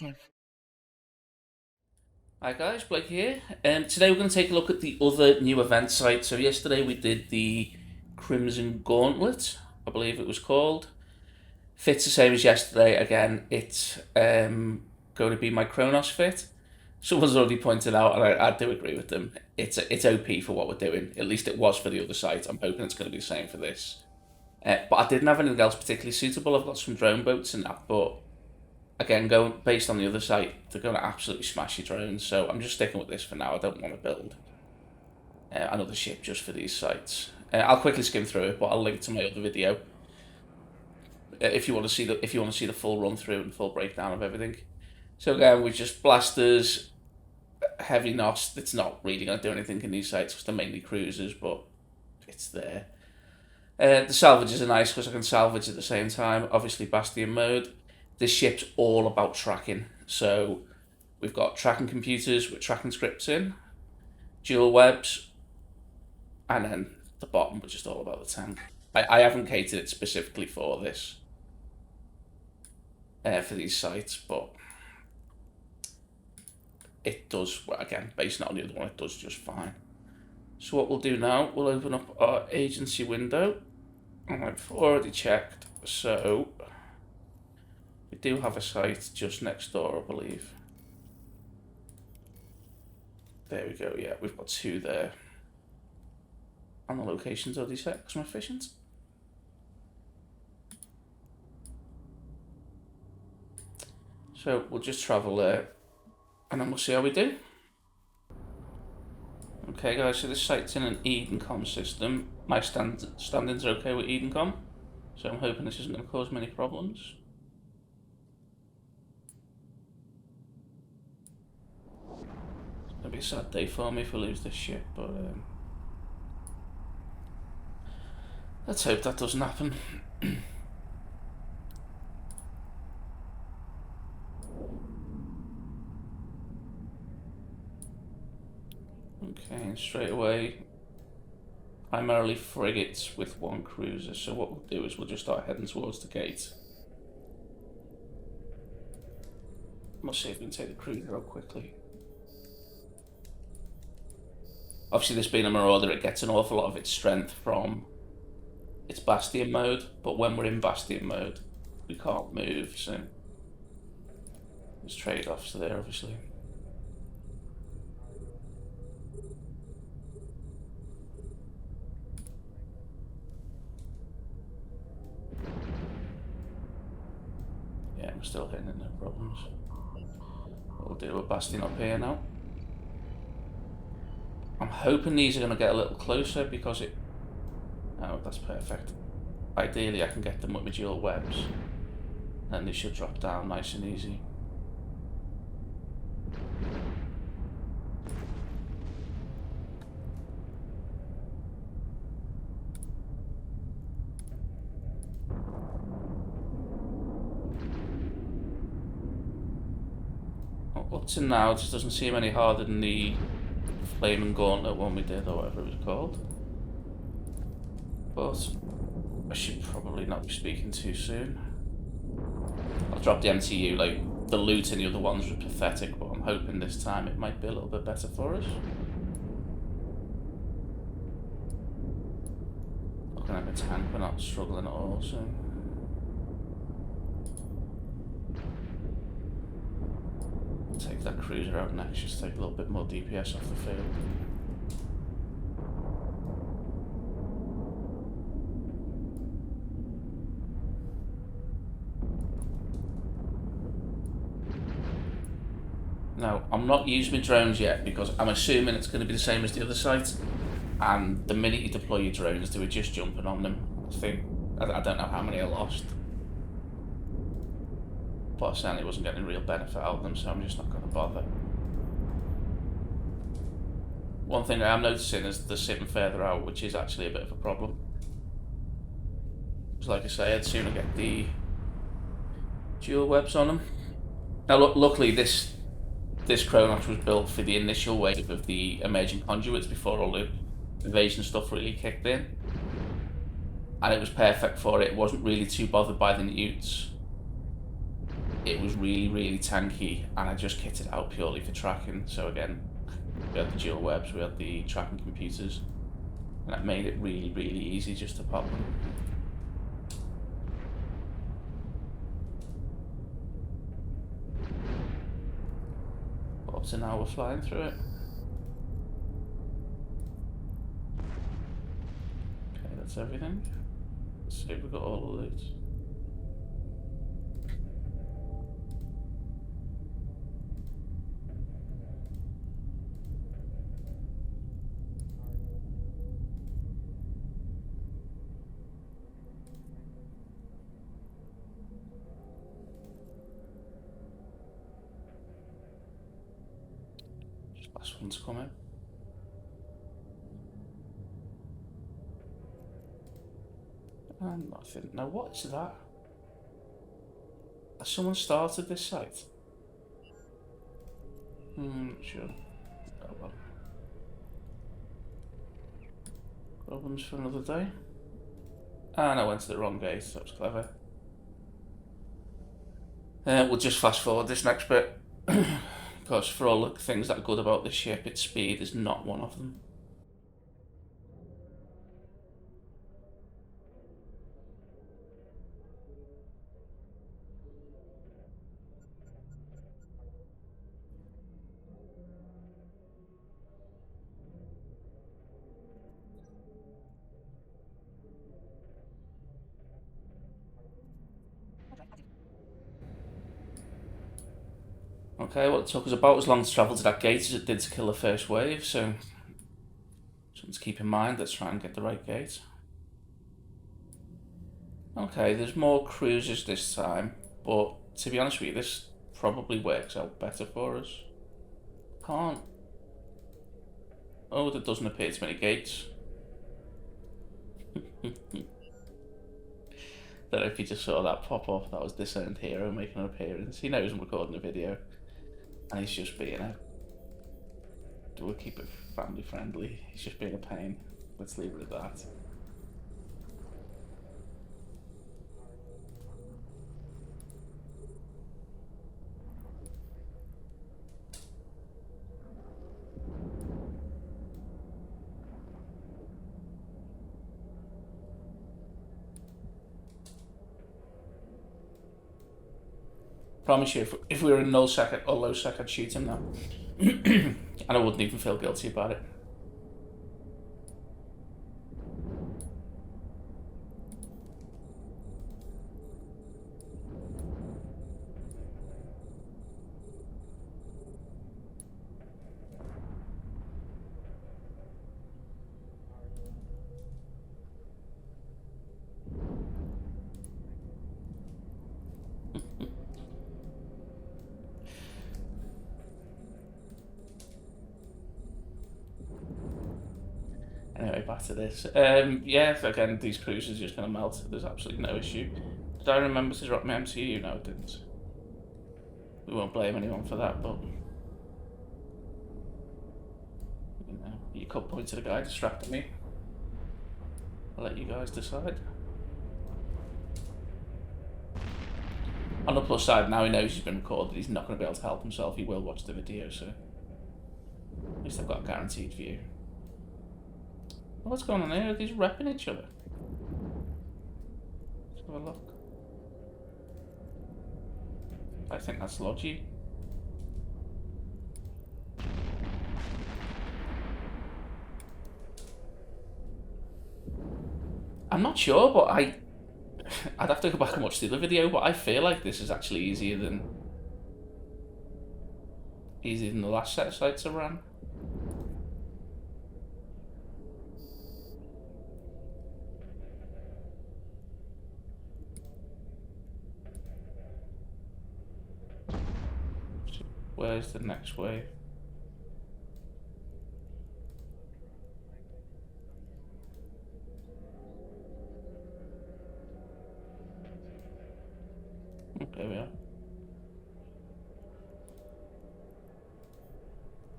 active. Hi guys, Blake here. Today we're going to take a look at the other new event site. So yesterday we did the Crimson Gauntlet, I believe it was called. Fit's the same as yesterday. Again, it's going to be my Kronos fit. Someone's already pointed out, and I do agree with them. It's OP for what we're doing. At least it was for the other site. I'm hoping it's going to be the same for this. But I didn't have anything else particularly suitable. I've got some drone boats and that, but again, going based on the other site, they're going to absolutely smash your drones. So I'm just sticking with this for now. I don't want to build another ship just for these sites. I'll quickly skim through it, but I'll link to my other video if you want to see the full run through and full breakdown of everything. So again, we just blasters, heavy NOS. It's not really going to do anything in these sites because they're mainly cruisers, but it's there. The salvages are nice because I can salvage at the same time. Obviously, Bastion mode. This ship's all about tracking. So we've got tracking computers with tracking scripts in, dual webs, and then the bottom was just all about the tank. I haven't catered it specifically for this, for these sites, but it does, again, based on the other one, it does just fine. So what we'll do now, we'll open up our agency window, and I've already checked, so we do have a site just next door, I believe. There we go, yeah, we've got two there. And the location's already set because I'm efficient. So we'll just travel there, and then we'll see how we do. Okay guys, so this site's in an EdenCom system. My standings are okay with EdenCom, so I'm hoping this isn't going to cause many problems. It's going to be a sad day for me if I lose this ship, but let's hope that doesn't happen. Okay, and straight away, primarily frigates with one cruiser. So what we'll do is we'll just start heading towards the gate. We'll see if we can take the cruiser out quickly. Obviously, this being a Marauder, it gets an awful lot of its strength from its Bastion mode, but when we're in Bastion mode, we can't move, so there's trade-offs there, obviously. Yeah, I'm still hitting it, no problems. We'll do a Bastion up here now. I'm hoping these are going to get a little closer because it... Oh, that's perfect. Ideally, I can get them with my dual webs. Then they should drop down nice and easy. Up to now, it just doesn't seem any harder than the Flaming Gauntlet one we did, or whatever it was called. But I should probably not be speaking too soon. I'll drop the MTU, like, the loot in the other ones was pathetic, but I'm hoping this time it might be a little bit better for us. Looking at my tank, we're not struggling at all, so... Take that cruiser out next, just take a little bit more DPS off the field. Now, I'm not using my drones yet because I'm assuming it's going to be the same as the other site, and the minute you deploy your drones, they were just jumping on them. I don't know how many I lost, but I certainly wasn't getting real benefit out of them, so I'm just not going to bother. One thing I am noticing is they're sitting further out, which is actually a bit of a problem. Because like I say, I'd sooner get the dual webs on them. Now luckily this Kronos was built for the initial wave of the emerging conduits before all the invasion stuff really kicked in. And it was perfect for it. It wasn't really too bothered by the newts. it was really, really tanky, and I just kitted it out purely for tracking. So again, we had the dual webs, we had the tracking computers, and that made it really, really easy just to pop them. Up to now we're flying through it. Okay, that's everything. Let's see if we've got all the loot. Last one's coming. And nothing. Now what is that? Has someone started this site? Sure. Oh well. Problems for another day. And I went to the wrong gate, so that was clever. We'll just fast forward this next bit. Because for all the things that are good about this ship, its speed is not one of them. Okay, well, it took us about as long to travel to that gate as it did to kill the first wave, so something to keep in mind. Let's try and get the right gate. Okay, there's more cruisers this time, but to be honest with you, this probably works out better for us. Can't. Oh, there doesn't appear too many gates. Don't know if you just saw that pop up. That was Discerned Hero making an appearance. He knows I'm recording a video, and he's just being a. We'll keep it family friendly. He's just being a pain. Let's leave it at that. Promise you, if we were in null sec or low sec, I'd shoot him now. And I wouldn't even feel guilty about it. Anyway, back to this. Yeah, again, these cruisers are just going to melt. There's absolutely no issue. Did I remember to drop my MCU? No, I didn't. We won't blame anyone for that, but... You know, you could point to the guy distracting me. I'll let you guys decide. On the plus side, now he knows he's been recorded, he's not going to be able to help himself. He will watch the video, so... At least I've got a guaranteed view. What's going on here? Are these repping each other? Let's have a look. I think that's Logi. I'm not sure, but I'd have to go back and watch the other video, but I feel like this is actually easier than the last set of sites I ran. Where's the next wave? Okay, we are.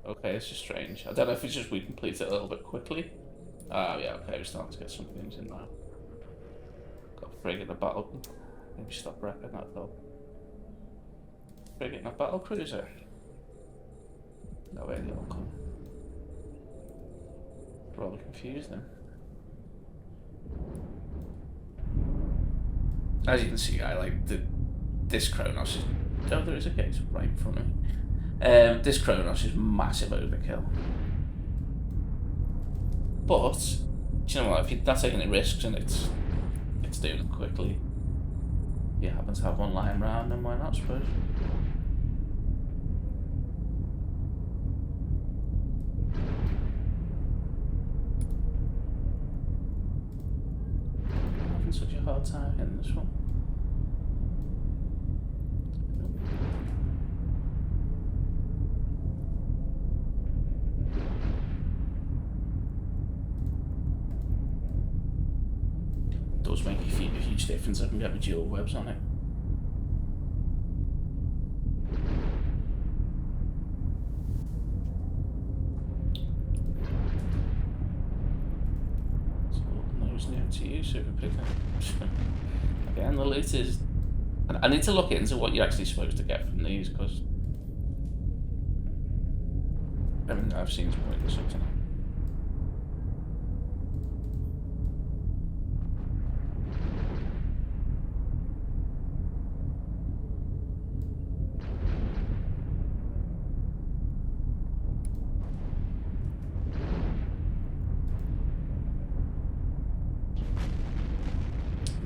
Okay, this is strange. I don't know if it's just we complete it a little bit quickly. Ah, yeah, okay, we're starting to get some things in now. Got a frig in the battle. Maybe stop repping that though. Friggin' a battle cruiser. No way they all come. Rather confused then. As you can see, I like this Kronos is... Oh, there is a gate right in front of me. This Kronos is massive overkill. But, do you know what, if you're not taking any risks and it's doing it quickly, you happen to have one lying around, then why not, I suppose? I'm having such a hard time hitting this one. Does make a huge difference. I can get the dual webs on it. So those new to you, super picker. Again, the loot is. I need to look into what you're actually supposed to get from these because everything I've seen is pointless up to now.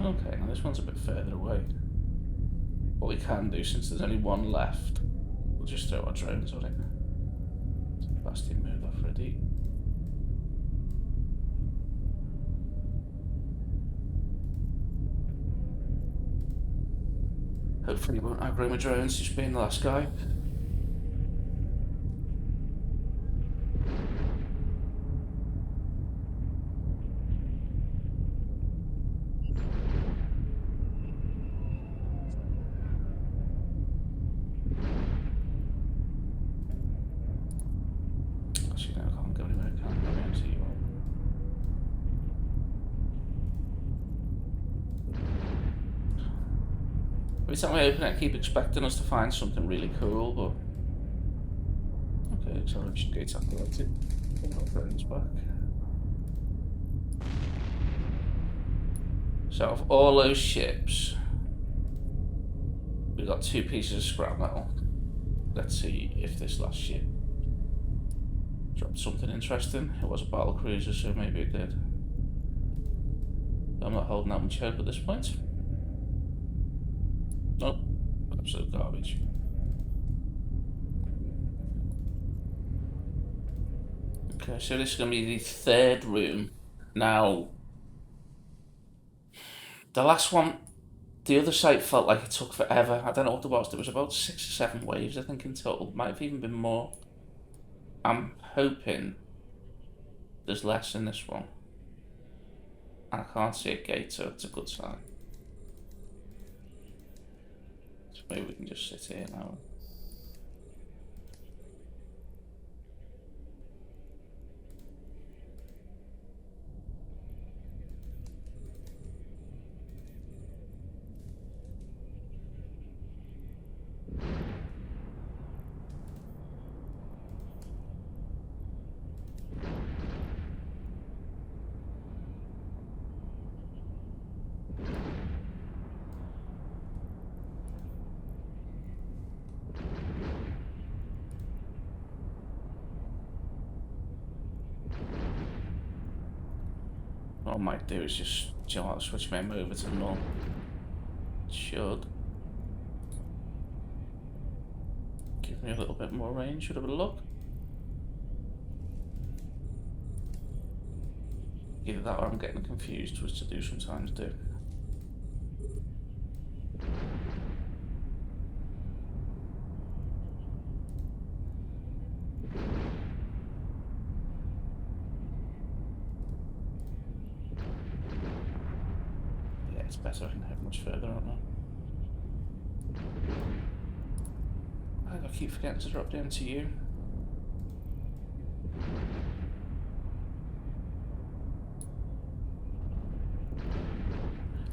Okay, now this one's a bit further away. What we can do, since there's only one left, we'll just throw our drones on it. Bastion move off ready. Hopefully we won't aggro my drones, just being the last guy. Every time I open it, I keep expecting us to find something really cool, but... Okay, acceleration gates activated. Drones back. So, of all those ships, we've got 2 pieces of scrap metal. Let's see if this last ship dropped something interesting. It was a battle cruiser, so maybe it did. I'm not holding that much hope at this point. Nope, absolute garbage. Okay, so this is going to be the 3rd room. Now, the last one, the other site felt like it took forever. I don't know what it was. There was about 6 or 7 waves, I think, in total. Might have even been more. I'm hoping there's less in this one. And I can't see a gate, so it's a good sign. So maybe we can just sit here now. What I might do is just, you know what, switch my aim over to null. Should give me a little bit more range. Should have a look. Either that or I'm getting confused, which I do sometimes do. It's better, I can head much further out now. I keep forgetting to drop down to you.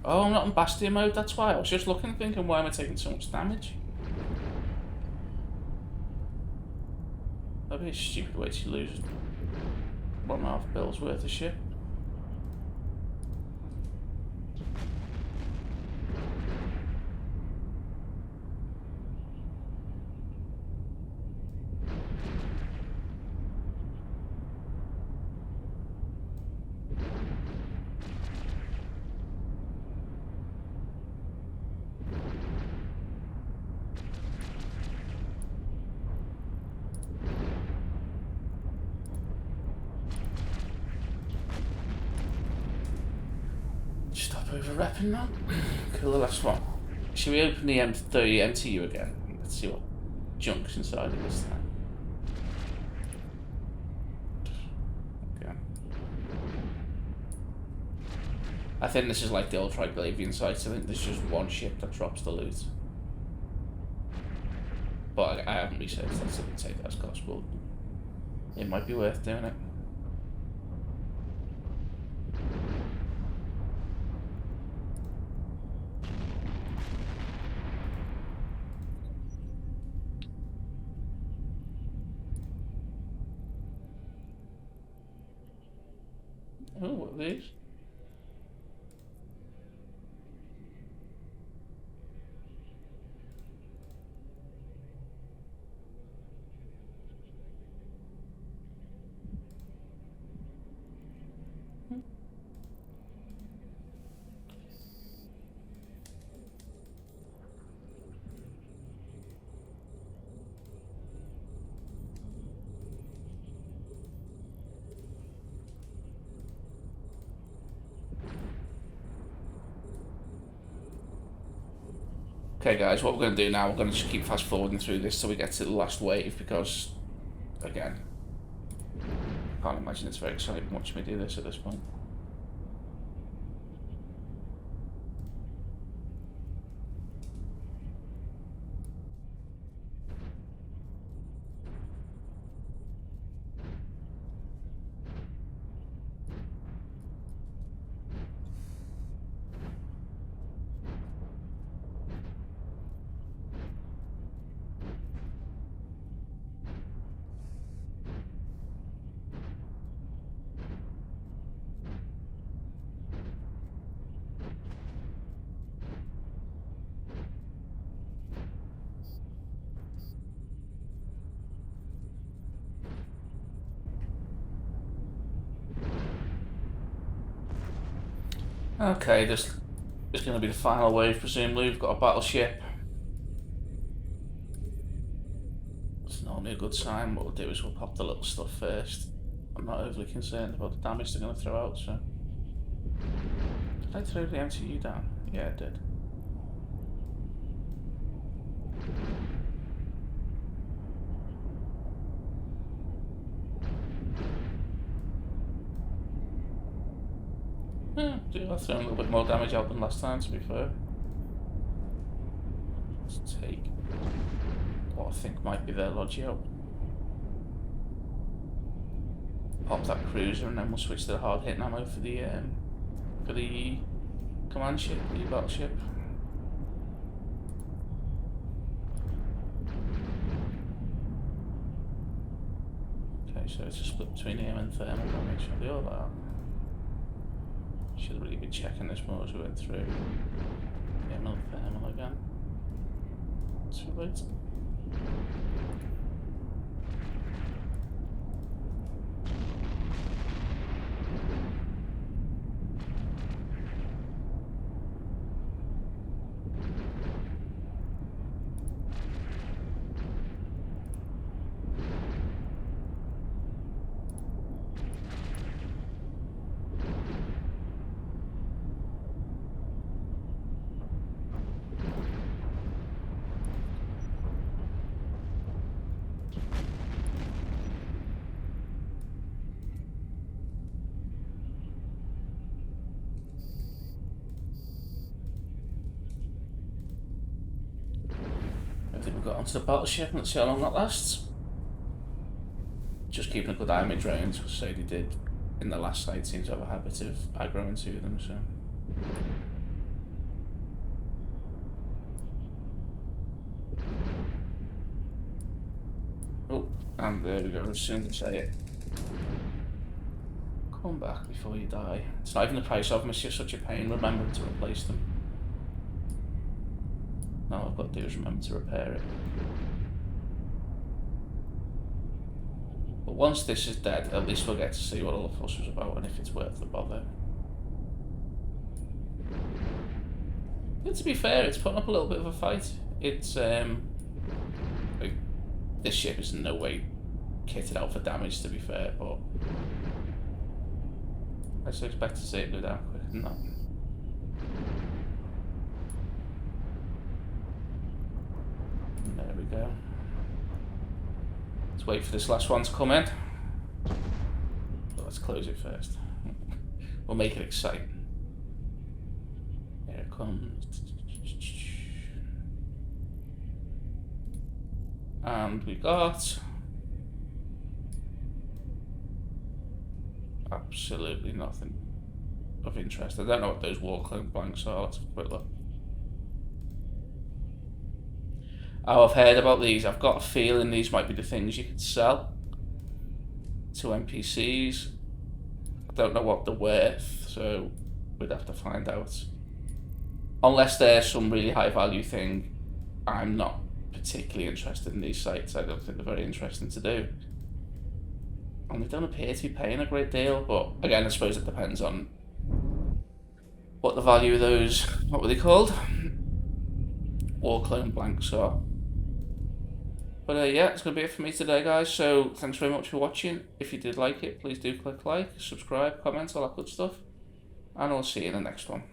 Oh, I'm not in Bastion mode, that's why. I was just looking thinking, why am I taking so much damage? That'd be a stupid way to lose 1.5 bills worth of shit. Stop over-repping now. Kill the last one. Should we open the MTU again? Let's see what junk's inside it this time. Okay. I think this is like the old Triglavian sites. I think there's just one ship that drops the loot. But I haven't researched that, so I didn't take that as gospel. It might be worth doing it. Oh, what are these? Okay guys, what we're going to do now, we're going to just keep fast forwarding through this till we get to the last wave, because, again, I can't imagine it's very exciting watching me do this at this point. Okay, this is going to be the final wave, presumably. We've got a battleship. It's normally a good sign. What we'll do is we'll pop the little stuff first. I'm not overly concerned about the damage they're going to throw out, so... Did I throw the MTU down? Yeah, I did. Yeah, I've thrown a little bit more damage out than last time, to be fair. Let's take what I think might be their Logio. Pop that cruiser and then we'll switch to the hard hitting ammo for the command ship, the battleship. Okay, so it's a split between aim and thermal damage. I'll do all that. Should have really been checking this more as we went through. Aim and thermal again. Too late. I think we've got onto the battleship and let's see how long that lasts. Just keeping a good eye on my drones, because Sadie did in the last site seems to have a habit of aggroing to them, so. Oh, And there we go, as soon as I say it. Come back before you die. It's not even the price of them, it's just such a pain remembering to replace them. Now all I've got to do is remember to repair it. But once this is dead, at least we'll get to see what all the fuss was about and if it's worth the bother. Yeah, to be fair, it's putting up a little bit of a fight. It's like, this ship is in no way kitted out for damage, to be fair, but I just expect to see it go down quicker than that. And there we go. Let's wait for this last one to come in. But let's close it first. We'll make it exciting. Here it comes. And we got absolutely nothing of interest. I don't know what those wall clone blanks are. Let's have a quick look. Oh, I've heard about these. I've got a feeling these might be the things you could sell to NPCs. I don't know what they're worth, so we'd have to find out. Unless there's some really high value thing, I'm not particularly interested in these sites. I don't think they're very interesting to do. And they don't appear to be paying a great deal, but again, I suppose it depends on what the value of those, what were they called? Wall clone blanks are. But yeah, it's going to be it for me today, guys. So thanks very much for watching. If you did like it, please do click like, subscribe, comment, all that good stuff. And I'll see you in the next one.